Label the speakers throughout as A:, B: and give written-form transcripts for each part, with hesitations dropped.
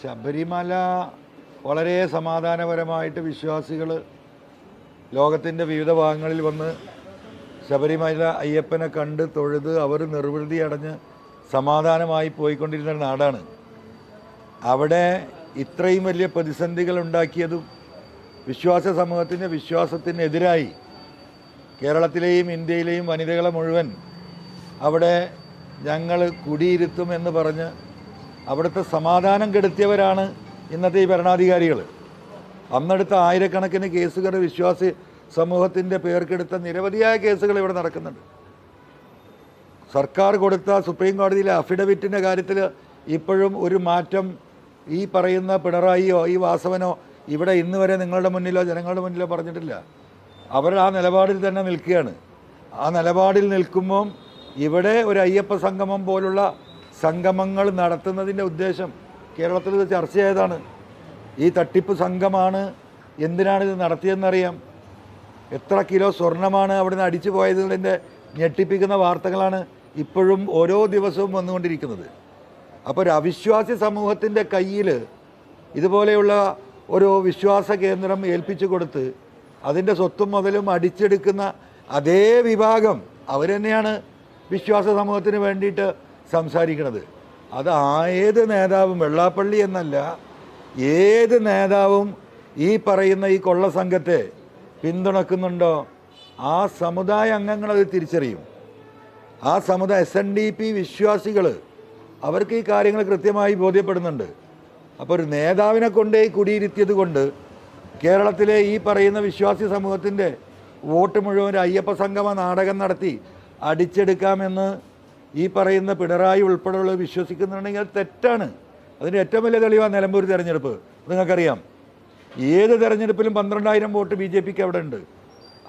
A: ശബരിമല വളരെ സമാധാനപരമായിട്ട് വിശ്വാസികൾ ലോകത്തിൻ്റെ വിവിധ ഭാഗങ്ങളിൽ വന്ന് ശബരിമല അയ്യപ്പനെ കണ്ട് തൊഴുത് അവർ നിർവൃതി അടഞ്ഞ് സമാധാനമായി പോയിക്കൊണ്ടിരുന്ന നാടാണ്. അവിടെ ഇത്രയും വലിയ പ്രതിസന്ധികൾ ഉണ്ടാക്കിയതും വിശ്വാസ സമൂഹത്തിൻ്റെ വിശ്വാസത്തിനെതിരായി കേരളത്തിലെയും ഇന്ത്യയിലെയും വനിതകളെ മുഴുവൻ അവിടെ ഞങ്ങൾ കുടിയിരുത്തും എന്ന് പറഞ്ഞ് അവിടുത്തെ സമാധാനം കെടുത്തിയവരാണ് ഇന്നത്തെ ഈ ഭരണാധികാരികൾ. അന്നെടുത്ത ആയിരക്കണക്കിന് കേസുകൾ വിശ്വാസി സമൂഹത്തിൻ്റെ പേർക്കെടുത്ത നിരവധിയായ കേസുകൾ ഇവിടെ നടക്കുന്നുണ്ട്. സർക്കാർ കൊടുത്ത സുപ്രീം കോടതിയിലെ അഫിഡവിറ്റിൻ്റെ കാര്യത്തിൽ ഇപ്പോഴും ഒരു മാറ്റം ഈ പറയുന്ന പിണറായിയോ ഈ വാസവനോ ഇവിടെ ഇന്ന് വരെ നിങ്ങളുടെ മുന്നിലോ ജനങ്ങളുടെ മുന്നിലോ പറഞ്ഞിട്ടില്ല. അവർ ആ നിലപാടിൽ തന്നെ നിൽക്കുകയാണ്. ആ നിലപാടിൽ നിൽക്കുമ്പം ഇവിടെ ഒരു അയ്യപ്പ സംഗമം പോലുള്ള സംഗമങ്ങൾ നടത്തുന്നതിൻ്റെ ഉദ്ദേശം കേരളത്തിൽ ചർച്ച ചെയ്തതാണ്. ഈ തട്ടിപ്പ് സംഘമാണ് എന്തിനാണിത് നടത്തിയതെന്നറിയാം. എത്ര കിലോ സ്വർണ്ണമാണ് അവിടുന്ന് അടിച്ചു പോയതിൻ്റെ ഞെട്ടിപ്പിക്കുന്ന വാർത്തകളാണ് ഇപ്പോഴും ഓരോ ദിവസവും വന്നുകൊണ്ടിരിക്കുന്നത്. അപ്പോൾ ഒരു അവിശ്വാസി സമൂഹത്തിൻ്റെ കയ്യിൽ ഇതുപോലെയുള്ള ഒരു വിശ്വാസ കേന്ദ്രം ഏൽപ്പിച്ചു കൊടുത്ത് അതിൻ്റെ സ്വത്തും മുതലും അടിച്ചെടുക്കുന്ന അതേ വിഭാഗം അവർ തന്നെയാണ് വിശ്വാസ സമൂഹത്തിന് വേണ്ടിയിട്ട് സംസാരിക്കുന്നത്. അത് ഏത് നേതാവും, വെള്ളാപ്പള്ളി എന്നല്ല, ഏത് നേതാവും ഈ പറയുന്ന ഈ കൊള്ള സംഘത്തെ പിന്തുണക്കുന്നുണ്ടോ ആ സമുദായ അംഗങ്ങളത് തിരിച്ചറിയും. ആ സമുദായ SNDP വിശ്വാസികൾ അവർക്ക് ഈ കാര്യങ്ങൾ കൃത്യമായി ബോധ്യപ്പെടുന്നുണ്ട്. അപ്പോൾ ഒരു നേതാവിനെ കൊണ്ടേ കുടിയിരുത്തിയത് കൊണ്ട് കേരളത്തിലെ ഈ പറയുന്ന വിശ്വാസി സമൂഹത്തിൻ്റെ വോട്ട് മുഴുവൻ അയ്യപ്പ സംഗമ നാടകം നടത്തി അടിച്ചെടുക്കാമെന്ന് ഈ പറയുന്ന പിണറായി ഉൾപ്പെടെയുള്ളവർ വിശ്വസിക്കുന്നുണ്ടെങ്കിൽ അത് തെറ്റാണ്. അതിൻ്റെ ഏറ്റവും വലിയ തെളിവാണ് നിലമ്പൂർ തെരഞ്ഞെടുപ്പ്. നിങ്ങൾക്കറിയാം, ഏത് തെരഞ്ഞെടുപ്പിലും 12,000 വോട്ട് BJPക്ക് അവിടെ ഉണ്ട്.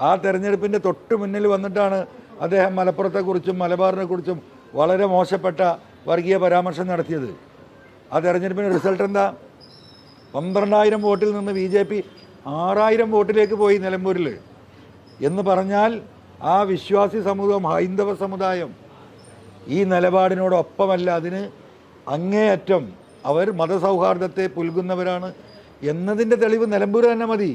A: ആ തെരഞ്ഞെടുപ്പിൻ്റെ തൊട്ട് മുന്നിൽ വന്നിട്ടാണ് അദ്ദേഹം മലപ്പുറത്തെക്കുറിച്ചും മലബാറിനെക്കുറിച്ചും വളരെ മോശപ്പെട്ട വർഗീയ പരാമർശം നടത്തിയത്. ആ തെരഞ്ഞെടുപ്പിൻ്റെ റിസൾട്ട് എന്താ? 12,000 വോട്ടിൽ നിന്ന് BJP 6,000 വോട്ടിലേക്ക് പോയി നിലമ്പൂരിൽ. എന്ന് പറഞ്ഞാൽ ആ വിശ്വാസി സമൂഹം, ഹൈന്ദവ സമുദായം ഈ നിലപാടിനോടൊപ്പമല്ല, അതിന് അങ്ങേയറ്റം അവർ മതസൗഹാർദ്ദത്തെ പുൽകുന്നവരാണ് എന്നതിൻ്റെ തെളിവ് നിലമ്പൂർ തന്നെ മതി.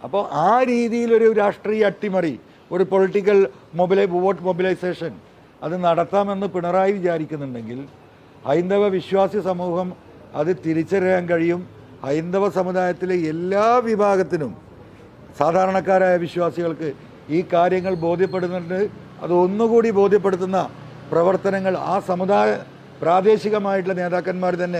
A: അപ്പോൾ ആ രീതിയിലൊരു രാഷ്ട്രീയ അട്ടിമറി, ഒരു പൊളിറ്റിക്കൽ വോട്ട് മൊബിലൈസേഷൻ അത് നടത്താമെന്ന് പിണറായി വിചാരിക്കുന്നുണ്ടെങ്കിൽ ഹൈന്ദവ വിശ്വാസി സമൂഹം അത് തിരിച്ചറിയാൻ കഴിയും. ഹൈന്ദവ സമുദായത്തിലെ എല്ലാ വിഭാഗത്തിനും, സാധാരണക്കാരായ വിശ്വാസികൾക്ക് ഈ കാര്യങ്ങൾ ബോധ്യപ്പെടുന്നുണ്ട്. അത് ഒന്നുകൂടി ബോധ്യപ്പെടുത്തുന്ന പ്രവർത്തനങ്ങൾ ആ സമുദായ പ്രാദേശികമായിട്ടുള്ള നേതാക്കന്മാർ തന്നെ